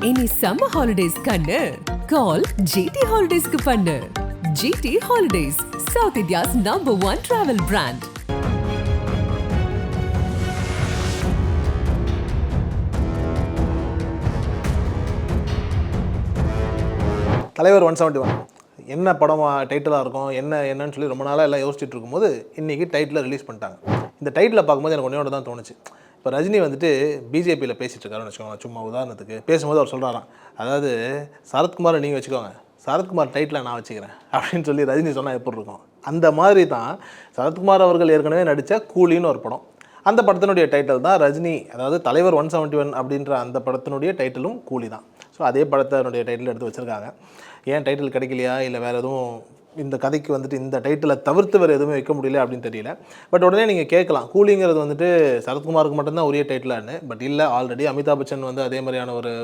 இனி summer holidays கண்ணு கால் GT Holidays-க்கு பண்ணு. GT Holidays, South India's #1 travel brand. தலைவர் 171 என்ன படமா டைட்டிலாக இருக்கும் என்னன்னு சொல்லி ரொம்ப நாளாக எல்லாம் யோசிச்சுட்டு இருக்கும்போது இன்றைக்கி டைட்டிலை ரிலீஸ் பண்ணிட்டாங்க. இந்த டைட்டிலை பார்க்கும்போது எனக்கு ஒன்று தான் தோணுச்சு. இப்போ ரஜினி வந்துட்டு பிஜேபியில் பேசிகிட்டு இருக்காருன்னு வச்சுக்கோங்க. சும்மா உதாரணத்துக்கு பேசும்போது அவர் சொல்கிறாராம், அதாவது சரத்குமாரை நீங்கள் வச்சுக்கோங்க, சரத்குமார் டைட்டிலை நான் வச்சுக்கிறேன் அப்படின்னு சொல்லி ரஜினி சொன்னால் எப்படி இருக்கும். அந்த மாதிரி தான் சரத்குமார் அவர்கள் ஏற்கனவே நடித்த கூலின்னு ஒரு படம். அந்த படத்தினுடைய டைட்டில் தான் ரஜினி, அதாவது தலைவர் 171 அப்படின்ற அந்த படத்தினுடைய டைட்டிலும் கூலி தான். ஸோ அதே படத்தினுடைய டைட்டில் எடுத்து வச்சுருக்காங்க. ஏன் டைட்டில் கிடைக்கலையா இல்லை வேறு எதுவும் இந்த கதைக்கு வந்துட்டு இந்த டைட்டிலை தவிர்த்து வேறு எதுவுமே வைக்க முடியல அப்படின்னு தெரியல. பட் உடனே நீங்கள் கேட்கலாம், கூலிங்கிறது வந்துட்டு சரத்குமாருக்கு மட்டும்தான் உரிய டைட்டிலான்னு. பட் இல்லை, ஆல்ரெடி அமிதாப் பச்சன் வந்து அதே மாதிரியான ஒரு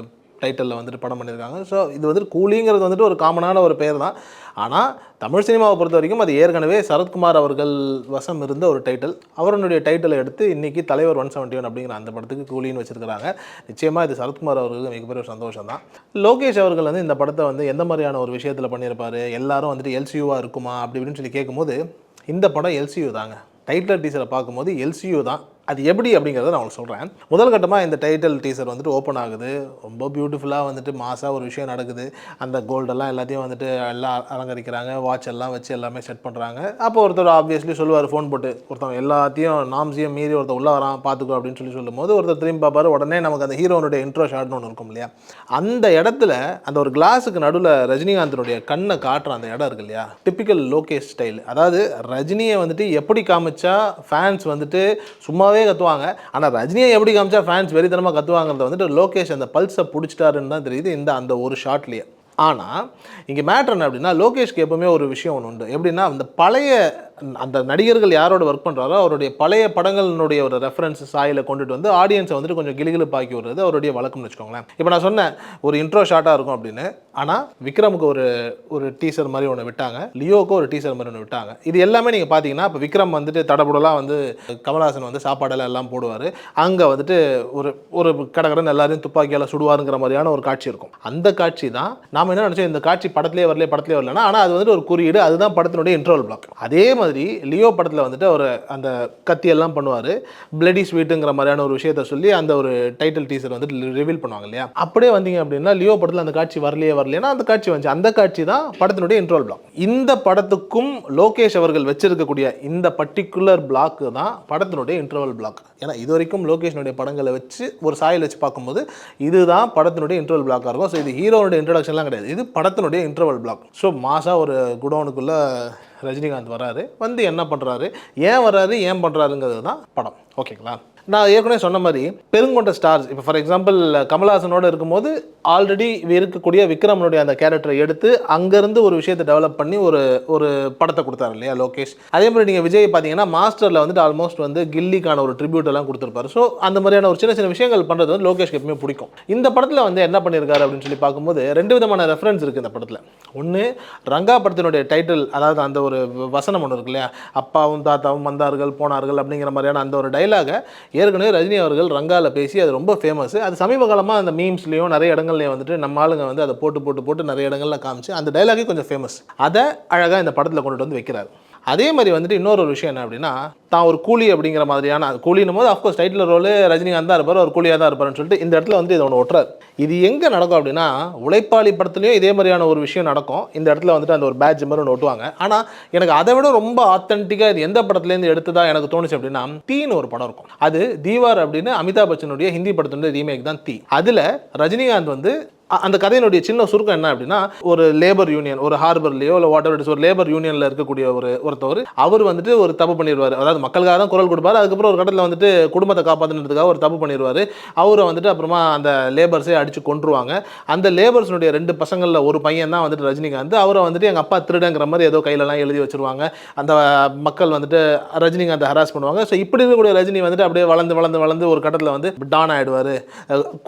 டைட்டிலில் வந்துட்டு படம் பண்ணியிருக்காங்க. ஸோ இது வந்துட்டு கூலிங்கிறது வந்துட்டு ஒரு காமனான ஒரு பேர் தான். ஆனால் தமிழ் சினிமாவை பொறுத்த வரைக்கும் அது ஏற்கனவே சரத்குமார் அவர்கள் வசம் இருந்த ஒரு டைட்டில். அவருடைய டைட்டிலை எடுத்து இன்றைக்கி தலைவர் 171 அப்படிங்கிற அந்த படத்துக்கு கூலின்னு வச்சுருக்கிறாங்க. நிச்சயமாக இது சரத்குமார் அவர்களுக்கு மிகப்பெரிய ஒரு சந்தோஷம் தான். லோகேஷ் அவர்கள் வந்து இந்த படத்தை வந்து எந்த மாதிரியான ஒரு விஷயத்தில் பண்ணியிருப்பார், எல்லாரும் வந்துட்டு எல்சியூவாக இருக்குமா அப்படி இப்படின்னு சொல்லி கேட்கும்போது இந்த படம் எல்சியூ தாங்க. டைட்டில் டீசரை பார்க்கும்போது எல்சியூ தான். அது எப்படி அப்படிங்கிறத நான் உங்களுக்கு சொல்கிறேன். முதல் கட்டமாக இந்த டைட்டில் டீசர் வந்துட்டு ஓப்பன் ஆகுது. ரொம்ப பியூட்டிஃபுல்லாக வந்துட்டு மாசாக ஒரு விஷயம் நடக்குது. அந்த கோல்டெல்லாம் எல்லாத்தையும் வந்துட்டு எல்லாம் அலங்கரிக்கிறாங்க, வாட்ச் எல்லாம் வச்சு எல்லாமே செட் பண்ணுறாங்க. அப்போ ஒருத்தர் ஆப்வியஸ்லி சொல்லுவார், ஃபோன் போட்டு ஒருத்தவங்க எல்லாத்தையும் நாம்ஸையும் மீறி ஒருத்தர் உள்ளே வரான் பார்த்துக்கோ அப்படின்னு சொல்லும் போது ஒருத்தர் திரும்பி பார்ப்பார். உடனே நமக்கு அந்த ஹீரோனுடைய இன்ட்ரோ ஷாட்னு ஒன்று இருக்கும் இல்லையா, அந்த இடத்துல அந்த ஒரு கிளாஸுக்கு நடுவில் ரஜினிகாந்தனுடைய கண்ணை காட்டுற அந்த இடம் இருக்கு இல்லையா, டிப்பிக்கல் லோகேஷ் ஸ்டைல். அதாவது ரஜினியை வந்துட்டு எப்படி காமிச்சா ஃபேன்ஸ் வந்துட்டு சும்மாவே கத்துவாங்க, ஆனால் ரஜினியை எப்படி காமிச்சா ஃபேன்ஸ் வெறித்தனமாக கத்துவாங்கிறத வந்துட்டு லோகேஷ் அந்த பல்ஸை பிடிச்சிட்டாருன்னு தான் தெரியுது அந்த ஒரு ஷாட்லேயே. ஆனால் இங்கே மேட்ரு என்ன அப்படின்னா, லோகேஷ்க்கு எப்பவுமே ஒரு விஷயம் ஒன்று உண்டு. எப்படின்னா, அந்த பழைய அந்த நடிகர்கள் யாரோட ஒர்க் பண்ணுறாரோ அவருடைய பழைய படங்களினுடைய ஒரு ரெஃபரன்ஸ் சாயில் கொண்டுட்டு வந்து ஆடியன்ஸை வந்துட்டு கொஞ்சம் கிளிகிளிப்பாக்கி விடுறது அவருடைய வழக்கம்னு வச்சுக்கோங்களேன். இப்போ நான் சொன்னேன் ஒரு இன்ட்ரோ ஷார்ட்டாக இருக்கும் அப்படின்னு, ஆனால் விக்ரமுக்கு ஒரு டீசர் மாதிரி ஒன்று விட்டாங்க, லியோவுக்கு ஒரு டீசர் மாதிரி ஒன்று விட்டாங்க. இது எல்லாமே நீங்கள் பார்த்தீங்கன்னா, இப்போ விக்ரம் வந்துட்டு தடபுடலாம் வந்து கமல்ஹாசன் வந்து சாப்பாடெல்லாம் எல்லாம் போடுவார், அங்கே வந்துட்டு ஒரு கடகடன் எல்லாரையும் துப்பாக்கியால் சுடுவாருங்கிற மாதிரியான ஒரு காட்சி இருக்கும். அந்த காட்சி தான் நாம் என்ன நினச்சோம், இந்த காட்சி படத்திலே வரலன்னா, ஆனால் அது வந்துட்டு ஒரு குறியீடு, அதுதான் படத்தினுடைய இன்ட்ரோல் பிளாக். அதே மாதிரி லியோ படத்தில் வந்துட்டு அவர் அந்த கத்தியெல்லாம் பண்ணுவார், பிளடி ஸ்வீட்டுங்கிற மாதிரியான ஒரு விஷயத்தை சொல்லி அந்த ஒரு டைட்டில் டீசர் வந்துட்டு ரிவீல் பண்ணுவாங்க இல்லையா. அப்படியே வந்தீங்க அப்படின்னா லியோ படத்தில் அந்த காட்சி வரலைன்னா அந்த காட்சி வந்துச்சு, அந்த காட்சி தான் படத்தினுடைய இன்ட்ரோல் பிளாக். இந்த படத்துக்கும் லோகேஷ் அவர்கள் வச்சிருக்கக்கூடிய இந்த பர்டிகுலர் பிளாக் தான் படத்தினுடைய இன்ட்ரோல் பிளாக். ஏன்னா இது வரைக்கும் லோகேஷனுடைய படங்களை வச்சு ஒரு சாயில் வச்சு பார்க்கும்போது இதுதான் படத்தினுடைய இன்ட்ரோல் பிளாக்காக இருக்கும். ஸோ இது ஹீரோனுடைய இன்ட்ரோடக்ஷன்லாம் கிடையாது, இது படத்தினுடைய இன்ட்ரோல் பிளாக். ஸோ மாசா ஒரு குடோனுக்குள்ளே ரஜினிகாந்த் வராரு, வந்து என்ன பண்ணுறாரு, ஏன் வராரு, ஏன் பண்ணுறாருங்கிறது தான் படம். ஓகேங்களா. நான் ஏற்கனவே சொன்ன மாதிரி பெருங்கொண்ட ஸ்டார்ஸ், இப்போ ஃபார் எக்ஸாம்பிள் கமல்ஹாசனோடு இருக்கும்போது ஆல்ரெடி இருக்கக்கூடிய விக்ரமனுடைய அந்த கேரக்டரை எடுத்து அங்கேருந்து ஒரு விஷயத்தை டெவலப் பண்ணி ஒரு படத்தை கொடுத்தாரு இல்லையா லோகேஷ். அதே மாதிரி நீங்கள் விஜய் பார்த்தீங்கன்னா மாஸ்டரில் வந்துட்டு ஆல்மோஸ்ட் வந்து கில்லிக்கான ஒரு ட்ரிபியூட் எல்லாம் கொடுத்துருப்பாரு. ஸோ அந்த மாதிரியான ஒரு சின்ன சின்ன விஷயங்கள் பண்ணுறது வந்து லோகேஷ்க்கு எப்பவுமே பிடிக்கும். இந்த படத்தில் வந்து என்ன பண்ணியிருக்காரு அப்படின்னு சொல்லி பார்க்கும்போது ரெண்டு விதமான ரெஃபரன்ஸ் இருக்குது இந்த படத்தில். ஒன்று, ரங்கா படத்தினுடைய டைட்டில், அதாவது அந்த ஒரு வசனம் ஒன்று இருக்கு இல்லையா, அப்பாவும் தாத்தாவும் வந்தார்கள் போனார்கள் அப்படிங்கிற மாதிரியான அந்த ஒரு டைலாகை ஏற்கனவே ரஜினி அவர்கள் ரங்காவில் பேசி அது ரொம்ப ஃபேமஸ். அது சமீப காலமாக அந்த மீம்ஸ்லேயும் நிறைய இடங்கள்லையும் வந்துட்டு நம்ம ஆளுங்க வந்து அதை போட்டு நிறைய இடங்களில் காமிச்சு அந்த டைலாகே கொஞ்சம் ஃபேமஸ். அதை அழகாக இந்த படத்தில் கொண்டுட்டு வந்து வைக்கிறார். அதே மாதிரி வந்துட்டு இன்னொரு விஷயம் என்ன அப்படின்னா, தான் ஒரு கூலி அப்படிங்கிற மாதிரியான கூலினும் போது அஃப்கோர்ஸ் டைட்டில் ரோலு ரஜினிகாந்த் தான் இருப்பார், ஒரு கூலியாக தான் இருப்பார்னு சொல்லிட்டு இந்த இடத்துல வந்து இதை ஒன்று ஒட்டுறாரு. இது எங்கே நடக்கும் அப்படின்னா, உழைப்பாளி படத்துலையும் இதே மாதிரியான ஒரு விஷயம் நடக்கும். இந்த இடத்துல வந்துட்டு அந்த ஒரு பேட்ஜ் மாதிரி ஒன்று ஒட்டுவாங்க. ஆனால் எனக்கு அதை விட ரொம்ப ஆத்தென்டிக்காக இது எந்த படத்துலேருந்து எடுத்து தான் எனக்கு தோணுச்சு அப்படின்னா, தீன்னு ஒரு படம் இருக்கும். அது தீவார் அப்படின்னு அமிதாப் பச்சனுடைய ஹிந்தி படத்தினுடைய ரீமேக் தான் தீ. அதில் ரஜினிகாந்த் வந்து அந்த கதையினுடைய சின்ன சுருக்கம் என்ன அப்படின்னா, ஒரு லேபர் யூனியன், ஒரு ஹார்பர்லையோ இல்லை வாட் எவர் இட்ஸ், ஒரு லேபர் யூனியனில் இருக்கக்கூடிய ஒருத்தவர் அவர் வந்துட்டு ஒரு தப்பு பண்ணிடுவார். அதாவது மக்களுக்காக தான் குரல் கொடுப்பார், அதுக்கப்புறம் ஒரு கட்டத்தில் வந்துட்டு குடும்பத்தை காப்பாற்றுறதுக்காக ஒரு தப்பு பண்ணிடுவார். அவரை வந்துட்டு அப்புறமா அந்த லேபர்ஸே அடித்து கொன்றுவாங்க. அந்த லேபர்ஸினுடைய 2 பசங்களில் ஒரு பையன் தான் வந்துட்டு ரஜினிகாந்த். அவரை வந்துட்டு எங்கள் அப்பா திருடங்கிற மாதிரி ஏதோ கையிலலாம் எழுதி வச்சுருவாங்க. அந்த மக்கள் வந்துட்டு ரஜினிகாந்த் ஹராஸ் பண்ணுவாங்க. ஸோ இப்படி இருக்கக்கூடிய ரஜினி வந்துட்டு அப்படியே வளர்ந்து ஒரு கட்டத்தில் வந்து டான் ஆகிடுவார்.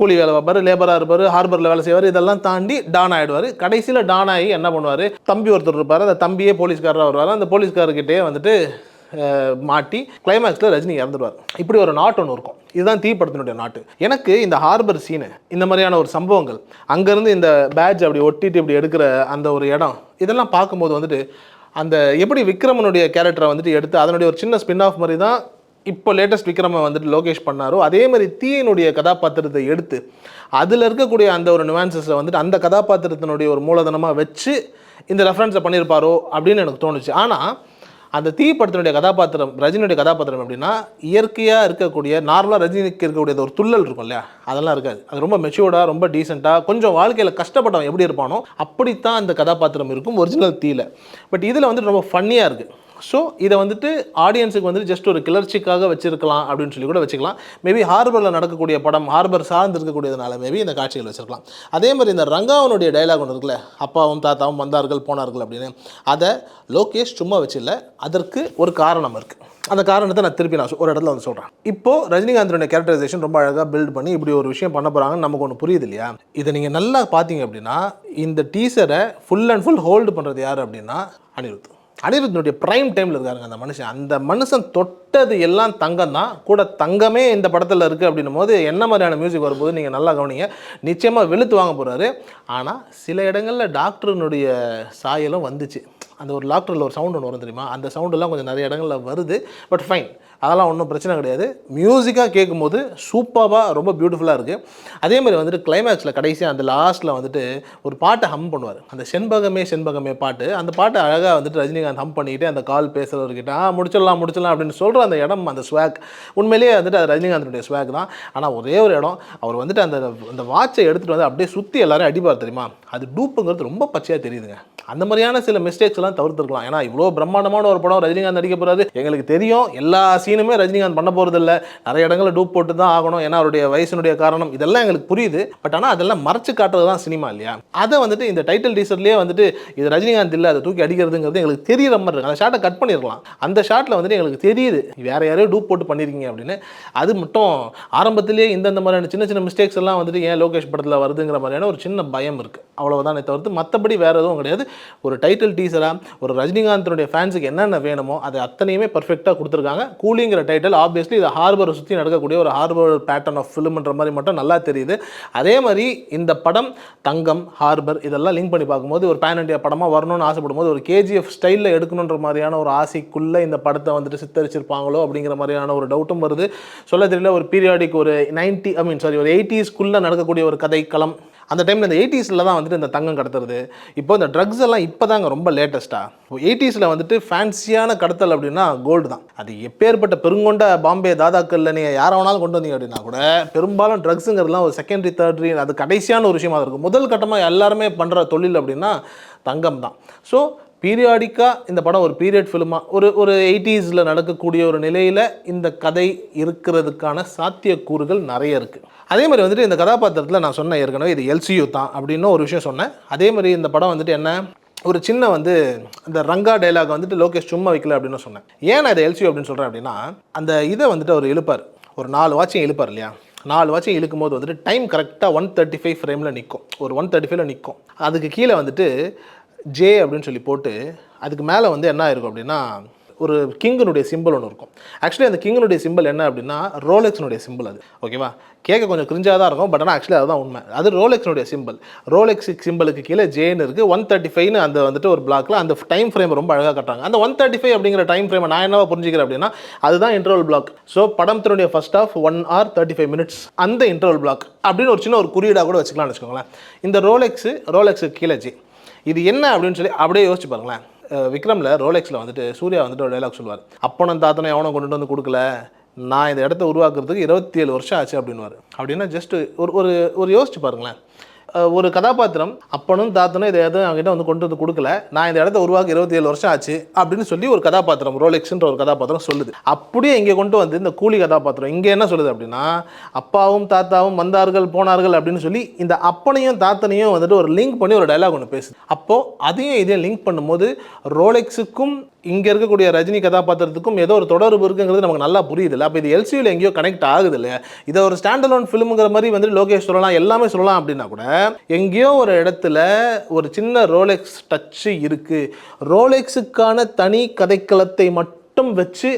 கூலி வேலை பார்ப்பார், லேபராக இருப்பார், ஹார்பரில் வேலை இதெல்லாம் தாண்டி டான் ஆயிடுவார். கடைசியில் டான் ஆகி என்ன பண்ணுவார், தம்பி ஒருத்தர் இருப்பார், அந்த தம்பியே போலீஸ்காரராக வருவார். அந்த போலீஸ்காரர்கிட்டே வந்துட்டு மாட்டி கிளைமேக்ஸில் ரஜினி இறந்துடுவார். இப்படி ஒரு நாட் ஒன்று இருக்கும். இதுதான் தீ படத்தினுடைய நாட்டு. எனக்கு இந்த ஹார்பர் சீனு, இந்த மாதிரியான ஒரு சம்பவங்கள், அங்கேருந்து இந்த பேட்ச் அப்படி ஒட்டிட்டு இப்படி எடுக்கிற அந்த ஒரு இடம், இதெல்லாம் பார்க்கும்போது வந்துட்டு அந்த எப்படி விக்ரமனுடைய கேரக்டரை வந்துட்டு எடுத்து அதனுடைய ஒரு சின்ன ஸ்பின் ஆஃப் மாதிரி தான் இப்போ லேட்டஸ்ட் விக்ரமை வந்துட்டு லோகேஷ் பண்ணாரோ, அதே மாதிரி தீயினுடைய கதாபாத்திரத்தை எடுத்து அதில் இருக்கக்கூடிய அந்த ஒரு நியூவான்சஸை வந்துட்டு அந்த கதாபாத்திரத்தினுடைய ஒரு மூலதனமாக வச்சு இந்த ரெஃபரன்ஸை பண்ணியிருப்பாரோ அப்படின்னு எனக்கு தோணுச்சு. ஆனால் அந்த தீ படத்தினுடைய கதாபாத்திரம், ரஜினியுடைய கதாபாத்திரம் எப்படின்னா, இயற்கையாக இருக்கக்கூடிய நார்மலாக ரஜினிக்கு இருக்கக்கூடிய ஒரு துள்ளல் இருக்கும் இல்லையா, அதெல்லாம் இருக்காது. அது ரொம்ப மெச்சூர்டாக, ரொம்ப டீசெண்டாக, கொஞ்சம் வாழ்க்கையில் கஷ்டப்பட்டவன் எப்படி இருப்பானோ அப்படித்தான் அந்த கதாபாத்திரம் இருக்கும் ஒரிஜினல் தீயில். பட் இதில் வந்துட்டு ரொம்ப ஃபன்னியாக இருக்குது. ஸோ இதை வந்துட்டு ஆடியன்ஸுக்கு வந்துட்டு ஜஸ்ட் ஒரு கிளர்ச்சிக்காக வச்சிருக்கலாம் அப்படின்னு சொல்லி கூட வச்சுக்கலாம். மேபி ஹார்பரில் நடக்கக்கூடிய படம், ஹார்பர் சார்ந்து இருக்கக்கூடியதுனால மேபி இந்த காட்சிகள் வச்சிருக்கலாம். அதே மாதிரி இந்த ரங்காவனுடைய டைலாக் ஒன்று இருக்குல்ல, அப்பாவும் தாத்தாவும் வந்தார்கள் போனார்கள் அப்படின்னு, அதை லோகேஷ் சும்மா வச்சில்ல, அதற்கு ஒரு காரணம் இருக்குது. அந்த காரணத்தை நான் திருப்பி ஒரு இடத்துல வந்து சொல்கிறேன். இப்போது ரஜினிகாந்தனுடைய கேரக்டரைசேஷன் ரொம்ப அழகாக பில்ட் பண்ணி இப்படி ஒரு விஷயம் பண்ண போகிறாங்கன்னு நமக்கு ஒன்று புரியுது இல்லையா. இதை நீங்கள் நல்லா பார்த்தீங்க அப்படின்னா, இந்த டீசரை ஃபுல் அண்ட் ஃபுல் ஹோல்டு பண்ணுறது யார் அப்படின்னா அனிருத்தினுடைய ப்ரைம் டைமில் இருக்காருங்க அந்த மனுஷன் தொட்டது எல்லாம் தங்கம் தான். கூட தங்கமே இந்த படத்தில் இருக்குது அப்படின்னும் போது என்ன மாதிரியான மியூசிக் வரும்போது நீங்கள் நல்லா கவனிங்க, நிச்சயமாக வெளுத்து வாங்க போகிறாரு. ஆனால் சில இடங்களில் டாக்டர்னுடைய சாயலும் வந்துச்சு. அந்த ஒரு லாக்டரில் ஒரு சவுண்ட் ஒன்று வரும் தெரியுமா, அந்த சவுண்டெல்லாம் கொஞ்சம் நிறைய இடங்களில் வருது. பட் ஃபைன், அதெல்லாம் ஒன்றும் பிரச்சனை கிடையாது. மியூசிக்காக கேட்கும்போது சூப்பராக ரொம்ப பியூட்டிஃபுல்லாக இருக்குது. அதே மாதிரி வந்துட்டு கிளைமேக்ஸில் கடைசியாக அந்த லாஸ்ட்டில் வந்துட்டு ஒரு பாட்டை ஹம் பண்ணுவார். அந்த செண்பகமே செண்பகமே பாட்டு, அந்த பாட்டை அழகாக வந்துட்டு ரஜினிகாந்த் ஹம் பண்ணிக்கிட்டு அந்த கால் பேசுகிறவர்கிட்ட முடிச்சிடலாம் அப்படின்னு சொல்கிற அந்த இடம், அந்த ஸ்வாக் உண்மையிலேயே வந்துட்டு அது ரஜினிகாந்தனுடைய ஸ்வாக் தான். ஆனால் ஒரே ஒரு இடம், அவர் வந்துட்டு அந்த வாட்சை எடுத்துகிட்டு வந்து அப்படியே சுற்றி எல்லாரும் அடிப்பார் தெரியுமா, அது டூப்புங்கிறது ரொம்ப பச்சையாக தெரியுதுங்க. அந்த மாதிரியான சில மிஸ்டேக்ஸ் எல்லாம் தவிர்த்துருக்கலாம். ஏன்னா இவ்வளோ பிரம்மாண்டமான ஒரு படம் ரஜினிகாந்த் நடிக்க போகிறாரு, எங்களுக்கு தெரியும் எல்லா சீனுமே ரஜினிகாந்த் பண்ண போகிறது இல்லை, நிறைய இடங்களில் டூப் போட்டு தான் ஆகணும், ஏன்னா அவருடைய வயசுனுடைய காரணம், இதெல்லாம் எங்களுக்கு புரியுது. பட் ஆனால் அதெல்லாம் மறைச்சு காட்டுறது தான் சினிமா இல்லையா. அதை வந்துட்டு இந்த டைட்டில் டீசர்லேயே வந்துட்டு இது ரஜினிகாந்த் இல்லை, அதை தூக்கி அடிக்கிறதுங்கிறது எங்களுக்கு தெரியுற மாதிரி இருக்குது. அந்த ஷாட்டை கட் பண்ணியிருக்கலாம். அந்த ஷாட்டில் வந்துட்டு எங்களுக்கு தெரியுது வேறு யாரையோ டூப் போட்டு பண்ணியிருக்கீங்க அப்படின்னு. அது மட்டும் ஆரம்பத்திலேயே இந்த மாதிரியான சின்ன சின்ன மிஸ்டேக்ஸ் எல்லாம் வந்துட்டு ஏன் லோகேஷ் படத்தில் வருதுங்கிற மாதிரியான ஒரு சின்ன பயம் இருக்குது. அவ்வளவுதானே தவிர்த்து மற்றபடி வேறு எதுவும் கிடையாது. ஒரு டைட்டில் டீசராக ஒரு ரஜினிகாந்தனுடைய ஃபேன்ஸுக்கு என்னென்ன வேணுமோ அது அத்தனையுமே பர்ஃபெக்டாக கொடுத்துருக்காங்க. கூலிங்கிற டைட்டில் ஆப்வியஸ்லி இது ஹார்பரை சுற்றி நடக்கக்கூடிய ஒரு ஹார்பர் பேட்டர்ன் ஆஃப் ஃபிலிம்ன்ற மாதிரி மட்டும் நல்லா தெரியுது. அதே மாதிரி இந்த படம் தங்கம், ஹார்பர் இதெல்லாம் லிங்க் பண்ணி பார்க்கும்போது ஒரு பேன் இண்டியா படமாக வரணும்னு ஆசைப்படும் போது ஒரு கேஜிஎஃப் ஸ்டைலில் எடுக்கணுன்ற மாதிரியான ஒரு ஆசைக்குள்ளே இந்த படத்தை வந்துட்டு சித்தரிச்சிருப்பாங்களோ அப்படிங்கிற மாதிரியான ஒரு டவுட்டும் வருது. சொல்ல தெரியல, ஒரு பீரியாடிக் ஒரு ஒரு 80s நடக்கக்கூடிய ஒரு கதை களம். அந்த டைமில் இந்த 80s தான் வந்துட்டு இந்த தங்கம் கடத்துறது. இப்போ இந்த ட்ரக்ஸ் எல்லாம் இப்போ தாங்க ரொம்ப லேட்டஸ்ட்டாக. 80s வந்துட்டு ஃபேன்சியான கடத்தல் அப்படின்னா கோல்டு தான். அது எப்பேற்பட்ட பெருங்கொண்ட பாம்பே தாதாக்கல்ல நீங்கள் யாரை வேணாலும் கொண்டு வந்தீங்க அப்படின்னா கூட பெரும்பாலும் ட்ரக்ஸுங்கிறதுலாம் ஒரு செகண்டரி தேர்ட்ரி, அது கடைசியான ஒரு விஷயமாக இருக்கும். முதல் கட்டமாக எல்லாருமே பண்ணுற தொழில் அப்படின்னா தங்கம் தான். ஸோ பீரியாடிக்காக இந்த படம் ஒரு பீரியட் ஃபிலிமாக ஒரு 80s நடக்கக்கூடிய ஒரு நிலையில் இந்த கதை இருக்கிறதுக்கான சாத்தியக்கூறுகள் நிறைய இருக்குது. அதே மாதிரி வந்துட்டு இந்த கதாபாத்திரத்தில் நான் சொன்னேன் ஏற்கனவே இது எல்சியூ தான் அப்படின்னு ஒரு விஷயம் சொன்னேன். அதே மாதிரி இந்த படம் வந்துட்டு என்ன ஒரு சின்ன இந்த ரங்கா டைலாக் வந்துட்டு லோகேஷ் சும்மா வைக்கல அப்படின்னு சொன்னேன். ஏன் நான் இதை எல்சியூ அப்படின்னு சொல்கிறேன் அப்படின்னா, அந்த இதை வந்துட்டு அவர் இழுப்பார், ஒரு 4 வாட்சியம் இழுப்பார் இல்லையா. 4 வாட்சியம் இழுக்கும் போது வந்துட்டு டைம் கரெக்டாக 135 ஃப்ரேமில் நிற்கும், ஒரு 135 நிற்கும். அதுக்கு கீழே வந்துட்டு ஜே அப்படின்னு சொல்லி போட்டு அதுக்கு மேலே என்ன இருக்கும் அப்படின்னா ஒரு கிங்கனுடைய சிம்பிள் ஒன்று இருக்கும். ஆக்சுவலி அந்த கிங்கனுடைய சிம்பிள் என்ன அப்படின்னா ரோலெக்ஸினுடைய சிம்பிள். அது ஓகேவா, கேட்க கொஞ்சம் கிரிஞ்சாக தான் இருக்கும், பட் ஆனால் ஆக்சுவலி அதுதான் உண்மை. அது ரோலெக்ஸினுடைய சிம்பிள். ரோலெக்ஸ் சிம்பிளுக்கு கீழே ஜேன்னு இருக்குது. 135 அந்த வந்துட்டு ஒரு பிளாக்ல அந்த டைம் ஃப்ரேம் ரொம்ப அழகாக கட்டுறாங்க. அந்த 135 அப்படிங்கிற டைம் ஃப்ரேமை நான் என்னவா புரிஞ்சுக்கிறேன் அப்படின்னா அதுதான் இன்டர்வல் பிளாக். ஸோ படத்தினுடைய ஃபர்ஸ்ட் ஹாஃப் 1 hour 35 minutes அந்த இன்டர்வல் பிளாக் அப்படின்னு ஒரு சின்ன ஒரு குறியீடாக கூட வச்சுக்கலாம்னு வச்சுக்கோங்களேன். இந்த ரோலெக்ஸுக்கு கீழே ஜே, இது என்ன அப்படின்னு சொல்லி அப்படியே யோசிச்சு பாருங்களேன். விக்ரமில் ரோலெக்ஸில் வந்துட்டு சூர்யா வந்துட்டு ஒரு டைலாக் சொல்லுவார், அப்பனும் தாத்தனும் எவனும் கொண்டுட்டு வந்து கொடுக்கல, நான் இந்த இடத்த உருவாக்குறதுக்கு 27 வருஷம் ஆச்சு அப்படின்வார். அப்படின்னா ஜஸ்ட் ஒரு யோசிச்சு பாருங்களேன். ஒரு கதாபாத்திரம் அப்பனும் தாத்தனும் இதை எதுவும் அவங்ககிட்ட கொண்டு வந்து கொடுக்கல, நான் இந்த இடத்த உருவாக்க 27 வருஷம் ஆச்சு அப்படின்னு சொல்லி ஒரு கதாபாத்திரம் ரோலெக்ஸ்ன்ற ஒரு கதாபாத்திரம் சொல்லுது. அப்படியே இங்கே கொண்டு வந்து இந்த கூலி கதாபாத்திரம் இங்கே என்ன சொல்லுது அப்படின்னா அப்பாவும் தாத்தாவும் வந்தார்கள் போனார்கள் அப்படின்னு சொல்லி இந்த அப்பனையும் தாத்தனையும் வந்துட்டு ஒரு லிங்க் பண்ணி ஒரு டைலாக் ஒன்று பேசுது. அப்போது அதையும் இதையும் லிங்க் பண்ணும்போது ரோலெக்ஸுக்கும் இங்கே இருக்கக்கூடிய ரஜினி கதாபாத்திரத்துக்கும் ஏதோ ஒரு தொடர்பு இருக்குங்கிறது நமக்கு நல்லா புரியுது இல்லை. அப்போ இது எல்சியூவில் எங்கேயோ கனெக்ட் ஆகுது இல்லையா. இதை ஒரு ஸ்டாண்ட் அலோன் ஃபிலிமுங்கிற மாதிரி வந்துட்டு லோகேஷ் சொல்லலாம், எல்லாமே சொல்லலாம் அப்படின்னா கூட எங்கேயோ ஒரு இடத்துல ஒரு சின்ன ரோலெக்ஸ் டச்சு இருக்குது. ரோலெக்ஸுக்கான தனி கதைக்களத்தை மட்டும் மட்டும் வச்சு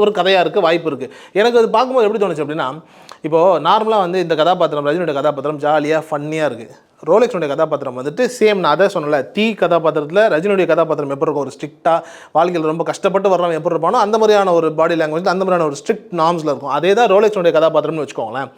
ஒரு கதையாக இருக்க வாய்ப்பு இருக்குது. எனக்கு அது பார்க்கும்போது எப்படி தோணுச்சு அப்படின்னா, இப்போது நார்மலாக வந்து இந்த கதாபாத்திரம் ரஜினியோட கதாபாத்திரம் ஜாலியாக ஃபன்னியாக இருக்குது. ரோலெக்ஸுடைய கதாபாத்திரம் வந்துட்டு சேம். நான் அதை சொன்னல, தீ கதாபாத்திரத்தில் ரஜினியுடைய கதாபாத்திரம் எப்படி இருக்கும், ஒரு ஸ்ட்ரிக்டாக வாழ்க்கையில் ரொம்ப கஷ்டப்பட்டு வர்றவன் எப்படி இருப்பானோ அந்த மாதிரியான ஒரு பாடி லாங்குவேஜ், அந்த மாதிரியான ஒரு ஸ்ட்ரிக்ட் நார்ம்ஸில் இருக்கும். அதே தான் ரோலெக்ஸுடைய கதாபாத்திரம்னு வச்சுக்கோங்களேன்.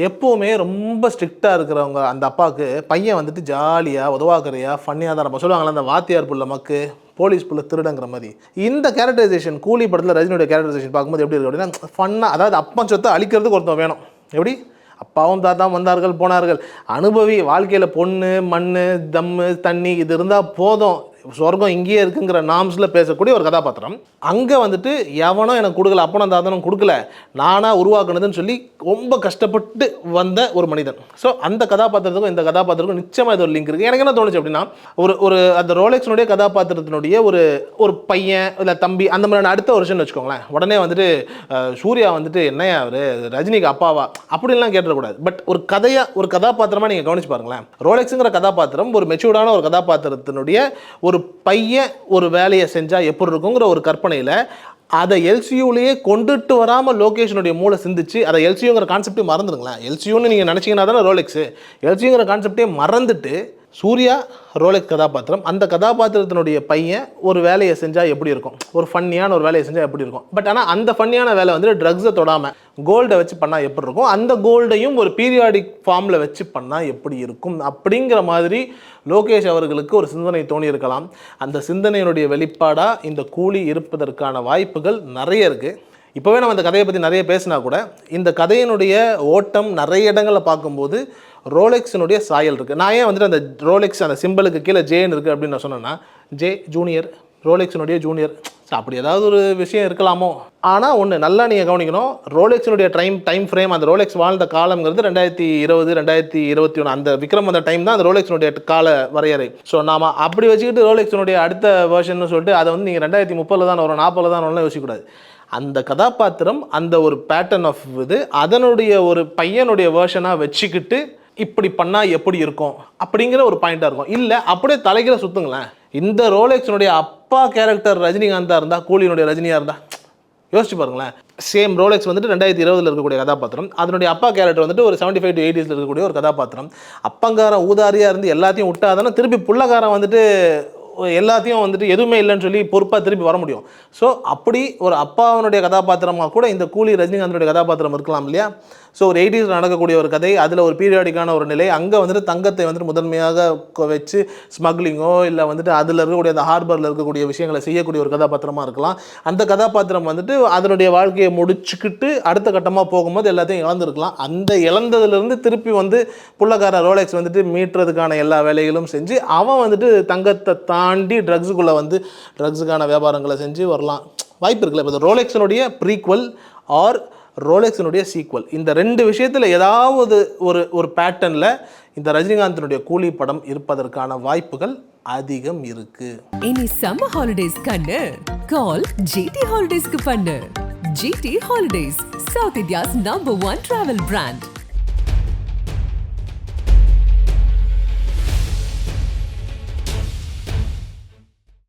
எப்போவுமே ரொம்ப ஸ்ட்ரிக்டாக இருக்கிறவங்க அந்த அப்பாவுக்கு பையன் வந்துட்டு ஜாலியாக உதவாக்கறையாக ஃபன்னியாக தான் இருப்பான். சொல்லுவாங்களே அந்த வாத்தியார் புள்ள மக்கு போலீஸ் புள்ள திருடங்கிற மாதிரி. இந்த கேரக்டரைசேஷன் கூலி படத்தில் ரஜினியோட கேரக்டரைசேஷன் பார்க்கும்போது எப்படி இருக்கு அப்படின்னா, ஃபன்னாக, அதாவது அப்பா சொத்தை அழிக்கிறதுக்கு ஒருத்தன் வேணும். எப்படி அப்பாவும் தாத்தாவும் வந்தார்கள் போனார்கள், அனுபவி, வாழ்க்கையில் பொண்ணு மண் தம்மு தண்ணி இது இருந்தால் போதும், சொர்க்கம் இங்கேயே இருக்குங்கிற நாம்ஸில் பேசக்கூடிய ஒரு கதாபாத்திரம். அங்கே வந்துட்டு எவனோ எனக்கு கொடுக்கல, அப்பனும் தாத்தனும் கொடுக்கல, நானாக உருவாக்குனதுன்னு சொல்லி ரொம்ப கஷ்டப்பட்டு வந்த ஒரு மனிதன். ஸோ அந்த கதாபாத்திரத்துக்கும் இந்த கதாபாத்திரத்துக்கும் நிச்சயமாக இது ஒரு லிங்க் இருக்குது. எனக்கு என்ன தோணுச்சு அப்படின்னா, ஒரு அந்த ரோலெக்ஸினுடைய கதாபாத்திரத்தினுடைய ஒரு பையன் இல்லை தம்பி அந்த மாதிரியான அடுத்த வருஷம்னு வச்சுக்கோங்களேன். உடனே வந்துட்டு சூர்யா வந்துட்டு என்னையா அவர் ரஜினிக்கு அப்பாவா அப்படின்லாம் கேட்டுறக்கூடாது. பட் ஒரு கதையாக ஒரு கதாபாத்திரமாக நீங்கள் கவனிச்சு பாருங்களேன். ரோலெக்ஸுங்கிற கதாபாத்திரம் ஒரு மெச்சூர்டான ஒரு கதாபாத்திரத்தினுடைய ஒரு பையன் ஒரு வேலையை செஞ்சால் எப்படி இருக்குங்கிற ஒரு கற்பனையில் அதை எல்சியூலேயே கொண்டுட்டு வராமல் லோகேஷனுடைய மூளை சிந்திச்சு அதை எல்சியூங்கிற கான்செப்டே மறந்துடுங்களேன். எல்சியூன்னு நீங்கள் நினச்சிங்கன்னா தானே ரோலெக்ஸு, எல்சியூங்கிற கான்செப்டே மறந்துட்டு சூர்யா ரோலெக்ஸ் கதாபாத்திரம், அந்த கதாபாத்திரத்தினுடைய பையன் ஒரு வேலையை செஞ்சால் எப்படி இருக்கும், ஒரு ஃபன்னியான ஒரு வேலையை செஞ்சால் எப்படி இருக்கும். பட் ஆனால் அந்த ஃபன்னியான வேலை வந்துட்டு ட்ரக்ஸை தொடாமல் கோல்டை வச்சு பண்ணால் எப்படி இருக்கும், அந்த கோல்டையும் ஒரு பீரியாடிக் ஃபார்மில் வச்சு பண்ணால் எப்படி இருக்கும் அப்படிங்கிற மாதிரி லோகேஷ் அவர்களுக்கு ஒரு சிந்தனை தோணி இருக்கலாம். அந்த சிந்தனையினுடைய வெளிப்பாடாக இந்த கூலி இருப்பதற்கான வாய்ப்புகள் நிறைய இருக்குது. இப்போவே நம்ம இந்த கதையை பற்றி நிறைய பேசினா கூட இந்த கதையினுடைய ஓட்டம் நிறைய இடங்களில் பார்க்கும்போது ரோலெக்ஸினுடைய சாயல் இருக்குது. நான் ஏன் வந்துட்டு அந்த ரோலெக்ஸ் அந்த சிம்பிளுக்கு கீழே ஜேன்னு இருக்குது அப்படின்னு நான் சொன்னேன்னா, ஜே ஜூனியர், ரோலெக்ஸினுடைய ஜூனியர், அப்படி ஏதாவது ஒரு விஷயம் இருக்கலாமோ. ஆனால் ஒன்று நல்லா நீங்கள் கவனிக்கணும், ரோலெக்ஸினுடைய டைம் ஃப்ரேம், அந்த ரோலெக்ஸ் வாழ்ந்த காலங்கிறது 2020 2021 அந்த விக்ரம் அந்த டைம் தான் அந்த ரோலெக்ஸினுடைய கால வரையறை. ஸோ நாம் அப்படி வச்சுக்கிட்டு ரோலெக்ஸினுடைய அடுத்த வேர்ஷன் சொல்லிட்டு அதை வந்து நீங்கள் 2030 தான் வரும் 40 தான் வரும்லாம் யோசிக்கக்கூடாது. அந்த கதாபாத்திரம் அந்த ஒரு பேட்டர்ன் ஆஃப் இது அதனுடைய ஒரு பையனுடைய வேர்ஷனாக வச்சுக்கிட்டு இப்படி பண்ணால் எப்படி இருக்கும் அப்படிங்கிற ஒரு பாயிண்ட்டாக இருக்கும். இல்லை அப்படியே தலைகளை சுற்றுங்களேன். இந்த ரோலெக்ஸினுடைய அப்பா கேரக்டர் ரஜினிகாந்தாக இருந்தால், கூலியினுடைய ரஜினியாக இருந்தால் யோசிச்சு பாருங்களேன். சேம் ரோலெக்ஸ் வந்துட்டு 2020 இருக்கக்கூடிய கதாபாத்திரம், அதனுடைய அப்பா கேரக்டர் வந்துட்டு ஒரு 75 to 80s இருக்கக்கூடிய ஒரு கதாபாத்திரம். அப்பங்காரன் ஊதாரியாக இருந்து எல்லாத்தையும் விட்டாதானே திருப்பி புள்ளக்காரன் வந்துட்டு எல்லாத்தையும் வந்துட்டு எதுவுமே இல்லைன்னு சொல்லி பொறுப்பாக திருப்பி வர முடியும். ஸோ அப்படி ஒரு அப்பாவனுடைய கதாபாத்திரமாக கூட இந்த கூலி ரஜினிகாந்தனுடைய கதாபாத்திரம் இருக்கலாம் இல்லையா. ஸோ ஒரு 80s நடக்கக்கூடிய ஒரு கதை, அதில் ஒரு பீரியாடிக்கான ஒரு நிலை, அங்கே வந்துட்டு தங்கத்தை வந்துட்டு முதன்மையாக வச்சு ஸ்மக்லிங்கோ இல்லை வந்துட்டு அதில் இருக்கக்கூடிய அந்த ஹார்பரில் இருக்கக்கூடிய விஷயங்களை செய்யக்கூடிய ஒரு கதாபாத்திரமாக இருக்கலாம். அந்த கதாபாத்திரம் வந்துட்டு அதனுடைய வாழ்க்கையை முடிச்சுக்கிட்டு அடுத்த கட்டமாக போகும்போது எல்லாத்தையும் இழந்துருக்கலாம். அந்த இழந்ததுலேருந்து திருப்பி வந்து புள்ளக்கார ரோலெக்ஸ் வந்துட்டு மீட்டுறதுக்கான எல்லா வேலைகளும் செஞ்சு அவன் வந்துட்டு தங்கத்தை தாண்டி ட்ரக்ஸுக்குள்ளே வந்து ட்ரக்ஸுக்கான வியாபாரங்களை செஞ்சு வரலாம் வாய்ப்பு இருக்குல்ல. இப்போ ரோலெக்ஸினுடைய ப்ரீக்வல் ஆர் ரோலெக்ஸினுடைய சீக்வல், இந்த ரெண்டு விஷயத்தில் ஏதாவது ஒரு பேட்டர்னில் இந்த ரஜினிகாந்தினுடைய கூலி படம் இருப்பதற்கான வாய்ப்புகள் அதிகம் இருக்கு. இனி சம்மர் ஹாலிடேஸ் கண்ணு கால் ஜிடி ஹாலிடேஸ்க்கு பண்ணு. GT holidays, south India's number 1 travel brand.